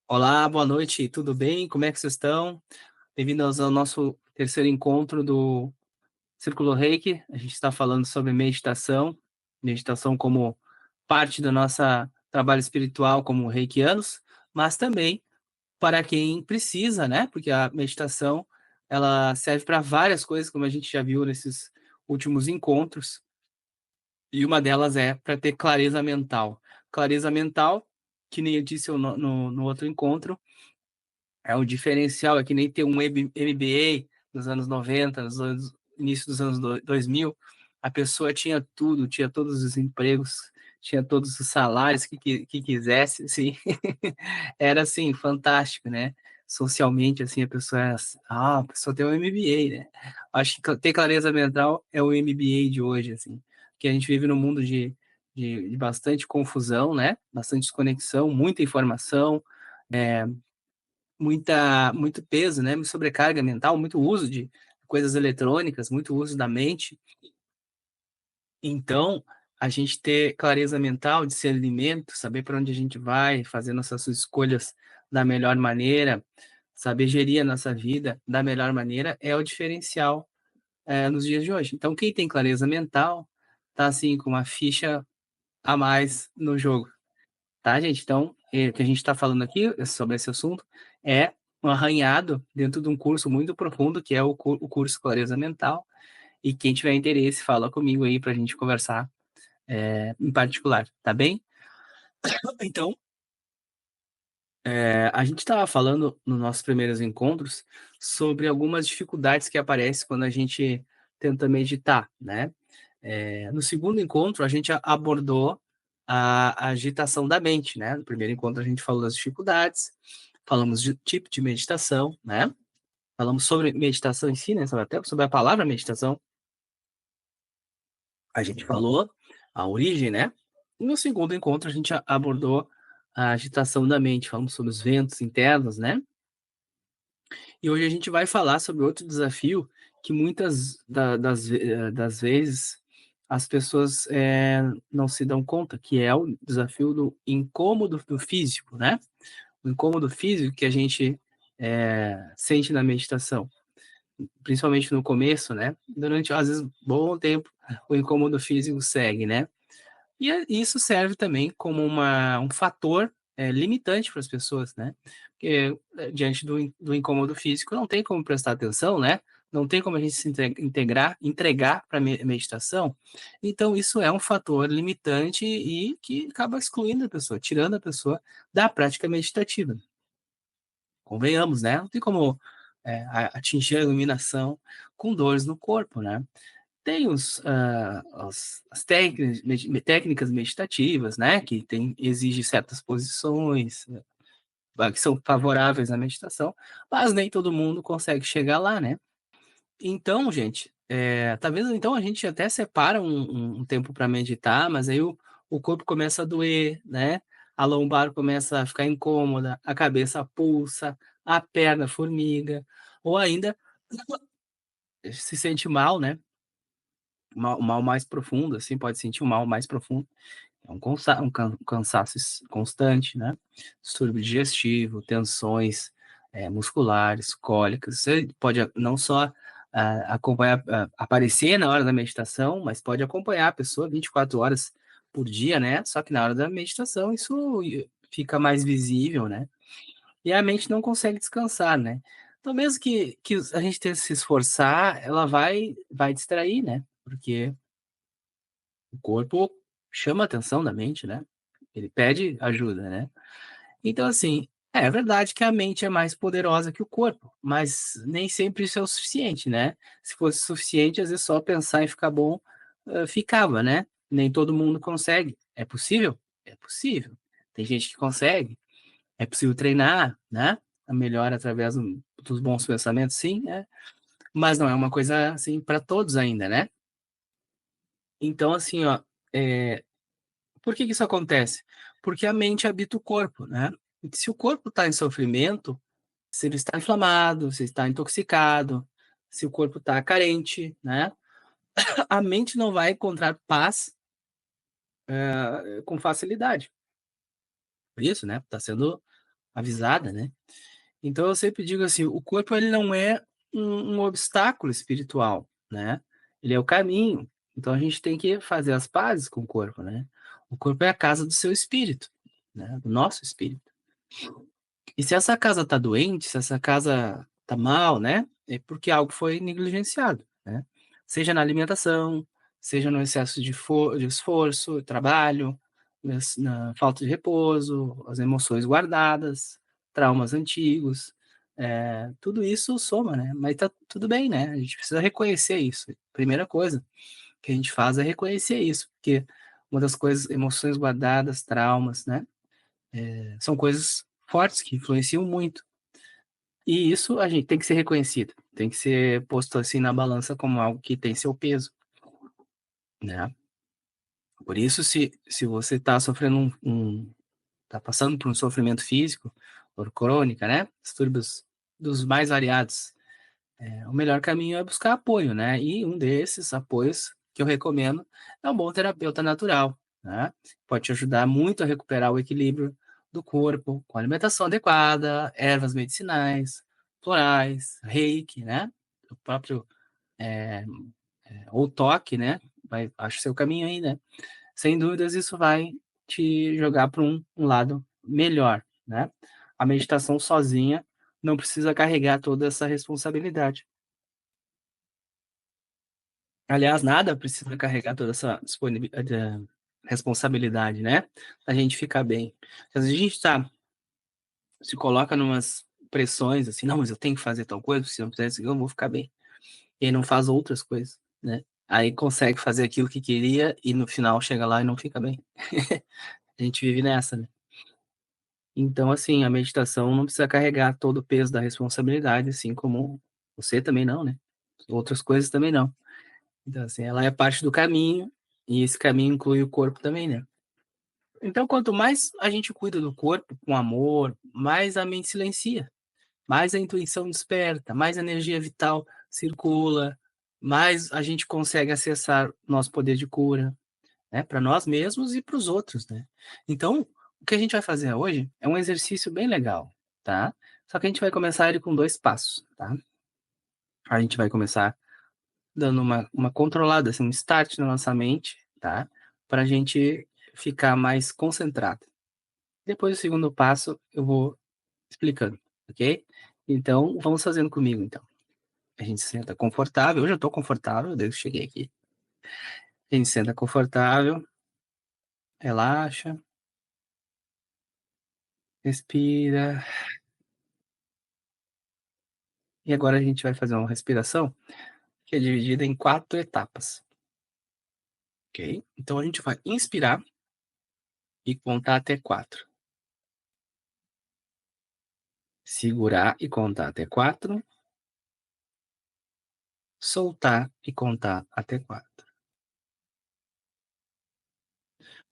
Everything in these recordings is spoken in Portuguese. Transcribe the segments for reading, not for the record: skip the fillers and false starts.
Olá, boa noite, tudo bem? Como é que vocês estão? Bem-vindos ao nosso terceiro encontro do Círculo Reiki. A gente está falando sobre meditação, meditação como parte do nosso trabalho espiritual como reikianos, mas também para quem precisa, né? Porque a meditação, ela serve para várias coisas, como a gente já viu nesses últimos encontros, e uma delas é para ter clareza mental. Clareza mental, que nem eu disse no outro encontro, é um diferencial, é que nem ter um MBA nos anos 90, início dos anos 2000, a pessoa tinha tudo, tinha todos os empregos, tinha todos os salários que quisesse, assim. Era, assim, fantástico, né? Socialmente, assim, a pessoa tem um MBA, né? Acho que ter clareza mental é o MBA de hoje, assim, que a gente vive num mundo de bastante confusão, né? Bastante desconexão, muita informação, muito peso, né? Sobrecarga mental, muito uso de coisas eletrônicas, muito uso da mente. Então, a gente ter clareza mental, discernimento, saber para onde a gente vai, fazer nossas escolhas da melhor maneira, saber gerir a nossa vida da melhor maneira, é o diferencial nos dias de hoje. Então, quem tem clareza mental, tá assim com uma ficha a mais no jogo. Tá, gente? Então, o que a gente está falando aqui sobre esse assunto é um arranhado dentro de um curso muito profundo, que é o curso Clareza Mental. E quem tiver interesse, fala comigo aí para a gente conversar em particular, tá bem? Então, a gente estava falando nos nossos primeiros encontros sobre algumas dificuldades que aparecem quando a gente tenta meditar, né? No segundo encontro, a gente abordou a agitação da mente, né? No primeiro encontro, a gente falou das dificuldades, falamos de tipo de meditação, né? Falamos sobre meditação em si, né? Até sobre a palavra meditação. A gente falou a origem, né? E no segundo encontro, a gente abordou a agitação da mente, falamos sobre os ventos internos, né? E hoje a gente vai falar sobre outro desafio que muitas das vezes as pessoas não se dão conta, que é o desafio do incômodo do físico, né? O incômodo físico que a gente sente na meditação, principalmente no começo, né? Durante, às vezes, bom tempo, o incômodo físico segue, né? E isso serve também como um fator limitante para as pessoas, né? Porque diante do incômodo físico não tem como prestar atenção, né? Não tem como a gente se entregar para a meditação. Então, isso é um fator limitante e que acaba excluindo a pessoa, tirando a pessoa da prática meditativa. Convenhamos, né? Não tem como atingir a iluminação com dores no corpo, né? Tem as técnicas meditativas, né, que exige certas posições, que são favoráveis à meditação, mas nem todo mundo consegue chegar lá, né? Então, gente, talvez então a gente até separa um tempo para meditar, mas aí o corpo começa a doer, né? A lombar começa a ficar incômoda, a cabeça pulsa, a perna formiga, ou ainda se sente mal, né? Um mal mais profundo, assim, pode sentir um mal mais profundo. É um cansaço constante, né? Distúrbio digestivo, tensões musculares, cólicas. Você pode não só acompanhar, aparecer na hora da meditação, mas pode acompanhar a pessoa 24 horas por dia, né? Só que na hora da meditação isso fica mais visível, né? E a mente não consegue descansar, né? Então, mesmo que a gente tenha que se esforçar, ela vai distrair, né? Porque o corpo chama a atenção da mente, né? Ele pede ajuda, né? Então, assim, é verdade que a mente é mais poderosa que o corpo, mas nem sempre isso é o suficiente, né? Se fosse suficiente, às vezes só pensar em ficar bom, ficava, né? Nem todo mundo consegue. É possível? É possível. Tem gente que consegue. É possível treinar, né? A melhora através dos bons pensamentos, sim, né? Mas não é uma coisa assim para todos ainda, né? Então, assim, ó, é, por que que isso acontece? Porque a mente habita o corpo, né? E se o corpo está em sofrimento, se ele está inflamado, se está intoxicado, se o corpo está carente, né? A mente não vai encontrar paz com facilidade. Por isso, né, tá sendo avisada, né. Então eu sempre digo assim, o corpo ele não é um obstáculo espiritual, né, ele é o caminho. Então a gente tem que fazer as pazes com o corpo, né. O corpo é a casa do seu espírito, né, do nosso espírito. E se essa casa tá doente, se essa casa tá mal, né, é porque algo foi negligenciado, né. Seja na alimentação, seja no excesso de esforço, trabalho, na falta de repouso, as emoções guardadas, traumas antigos, tudo isso soma, né, mas tá tudo bem, né, a gente precisa reconhecer isso. Primeira coisa que a gente faz é reconhecer isso, porque uma das coisas emoções guardadas, traumas, né, são coisas fortes que influenciam muito. E isso a gente tem que ser reconhecido, tem que ser posto, assim, na balança como algo que tem seu peso, né. Por isso se você está sofrendo tá passando por um sofrimento físico, dor crônica, né, distúrbios dos mais variados, o melhor caminho é buscar apoio, né, e um desses apoios que eu recomendo é um bom terapeuta natural, né. Pode te ajudar muito a recuperar o equilíbrio do corpo, com alimentação adequada, ervas medicinais, florais, reiki, né, o próprio, eh ou toque, né, vai acha o seu caminho aí, né. Sem dúvidas isso vai te jogar para um lado melhor, né. A meditação sozinha não precisa carregar toda essa responsabilidade. Aliás, nada precisa carregar toda essa responsabilidade, né, a gente ficar bem. Às vezes a gente se coloca numas pressões, assim: "Não, mas eu tenho que fazer tal coisa, se eu não fizer isso aqui eu não vou ficar bem". E aí não faz outras coisas, né. Aí consegue fazer aquilo que queria e no final chega lá e não fica bem. A gente vive nessa, né. Então, assim, a meditação não precisa carregar todo o peso da responsabilidade, assim como você também não, né, outras coisas também não. Então, assim, ela é parte do caminho, e esse caminho inclui o corpo também, né. Então, quanto mais a gente cuida do corpo com amor, mais a mente silencia, mais a intuição desperta, mais a energia vital circula, mais a gente consegue acessar nosso poder de cura, né, para nós mesmos e para os outros, né. Então, o que a gente vai fazer hoje é um exercício bem legal, tá. Só que a gente vai começar ele com 2 passos, tá. A gente vai começar dando uma controlada, assim, um start na nossa mente, tá, pra gente ficar mais concentrado. Depois do segundo passo eu vou explicando, ok? Então vamos fazendo comigo então. A gente senta confortável, hoje eu tô confortável desde que cheguei aqui. A gente senta confortável, relaxa, respira, e agora a gente vai fazer uma respiração que é dividida em 4 etapas, ok? Então a gente vai inspirar e contar até 4, segurar e contar até 4, soltar e contar até 4.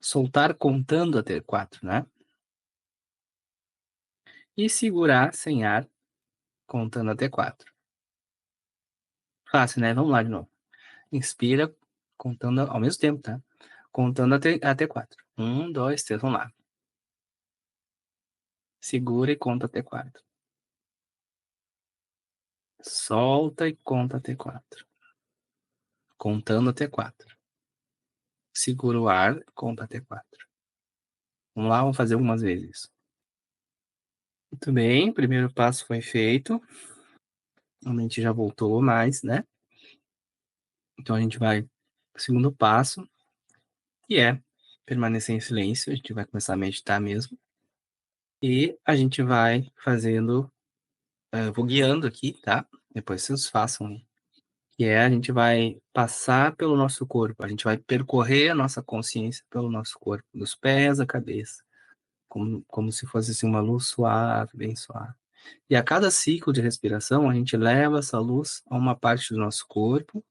Soltar contando até 4, né? E segurar sem ar, contando até 4. Fácil, né? Vamos lá de novo. Inspira, contando ao mesmo tempo, tá? Contando até 4. 1, 2, 3, vamos lá. Segura e conta até 4. Solta e conta até 4. Contando até 4. Segura o ar, conta até 4. Vamos lá, vamos fazer algumas vezes. Muito bem, primeiro passo foi feito. A mente já voltou mais, né? Então a gente vai pro segundo passo, que é permanecer em silêncio. A gente vai começar a meditar mesmo. E a gente vai fazendo, vou guiando aqui, tá? Depois vocês façam aí. Que é a gente vai passar pelo nosso corpo, a gente vai percorrer a nossa consciência pelo nosso corpo, dos pés à cabeça, como se fosse assim, uma luz suave, bem suave. E a cada ciclo de respiração, a gente leva essa luz a uma parte do nosso corpo,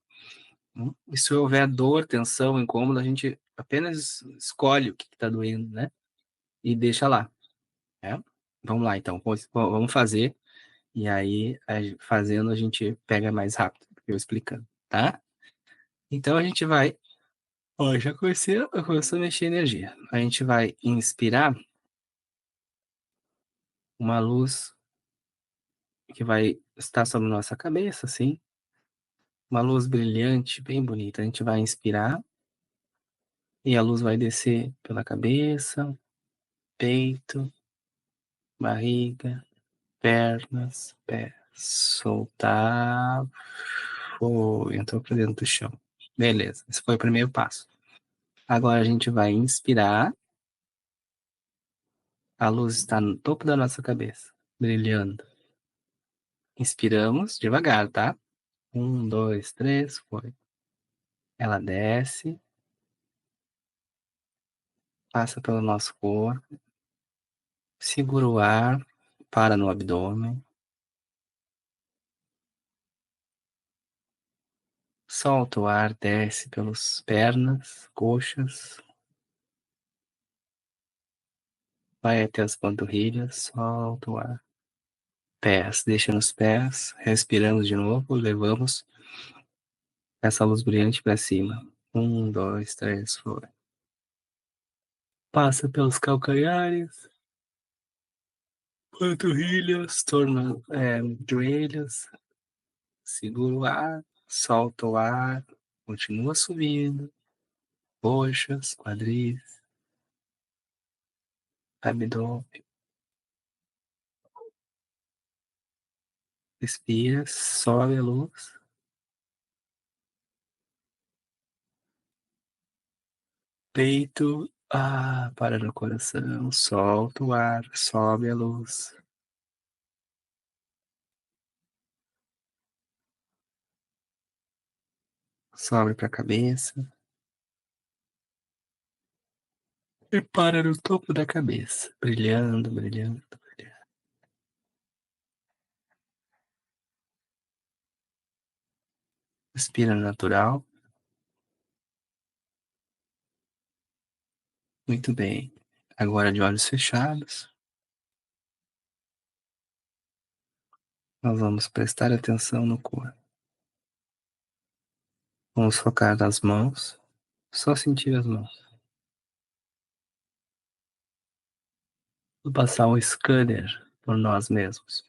né? E se houver dor, tensão, incômodo, a gente apenas escolhe o que está doendo, né? E deixa lá, né? Vamos lá, então, vamos fazer. E aí, fazendo, a gente pega mais rápido, eu explicando, tá? Então a gente vai Ó, já começou a mexer a energia. A gente vai inspirar uma luz que vai estar sobre nossa cabeça, assim, uma luz brilhante, bem bonita. A gente vai inspirar e a luz vai descer pela cabeça, peito, barriga, pernas, pés. Soltar. Foi, entrou pra dentro do chão. Beleza, esse foi o primeiro passo. Agora a gente vai inspirar. A luz está no topo da nossa cabeça, brilhando. Inspiramos devagar, tá? 1, 2, 3, foi. Ela desce, passa pelo nosso corpo, segura o ar, para no abdômen, solta o ar, desce pelas pernas, coxas, vai até as panturrilhas, solta o ar. Pés, deixa nos pés, respiramos de novo, levamos essa luz brilhante para cima. 1, 2, 3, foi. Passa pelos calcanhares, panturrilhas, joelhos, segura o ar, solta o ar, continua subindo, coxas, quadris, abdômen, respira, sobe a luz, peito, para no coração, solta o ar, sobe a luz, sobe para a cabeça e para no topo da cabeça, brilhando, brilhando, brilhando. Respira natural, muito bem. Agora de olhos fechados, nós vamos prestar atenção no corpo. Vamos focar nas mãos, só sentir as mãos. Vou passar um scanner por nós mesmos.